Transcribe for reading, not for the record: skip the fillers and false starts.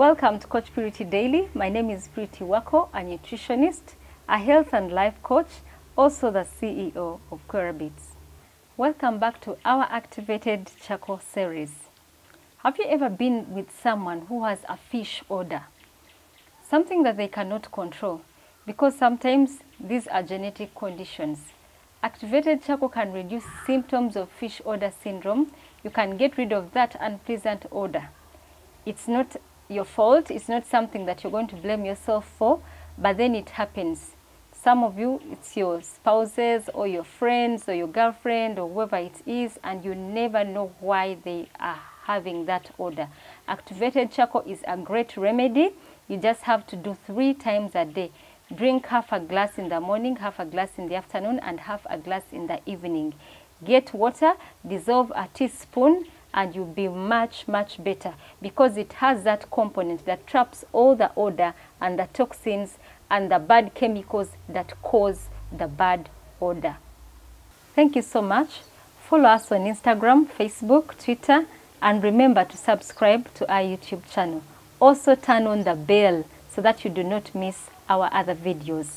Welcome to Coach Purity Daily. My name is Purity Wako, a nutritionist, a health and life coach, also the CEO of KweraBITS. Welcome back to our activated charcoal series. Have you ever been with someone who has a fish odor? Something that they cannot control, because sometimes these are genetic conditions. Activated charcoal can reduce symptoms of fish odor syndrome. You can get rid of that unpleasant odor. It's not your fault, it's not something that you're going to blame yourself for, but then it happens. Some of you, it's your spouses or your friends or your girlfriend or whoever it is, and you never know why they are having that odor. Activated charcoal is a great remedy. You just have to do 3 times a day. Drink half a glass in the morning, half a glass in the afternoon, and half a glass in the evening. Get water, dissolve a teaspoon, and you'll be much better, because it has that component that traps all the odor and the toxins and the bad chemicals that cause the bad odor. Thank you so much. Follow us on Instagram, Facebook, Twitter, and remember to subscribe to our YouTube channel. Also turn on the bell so that you do not miss our other videos.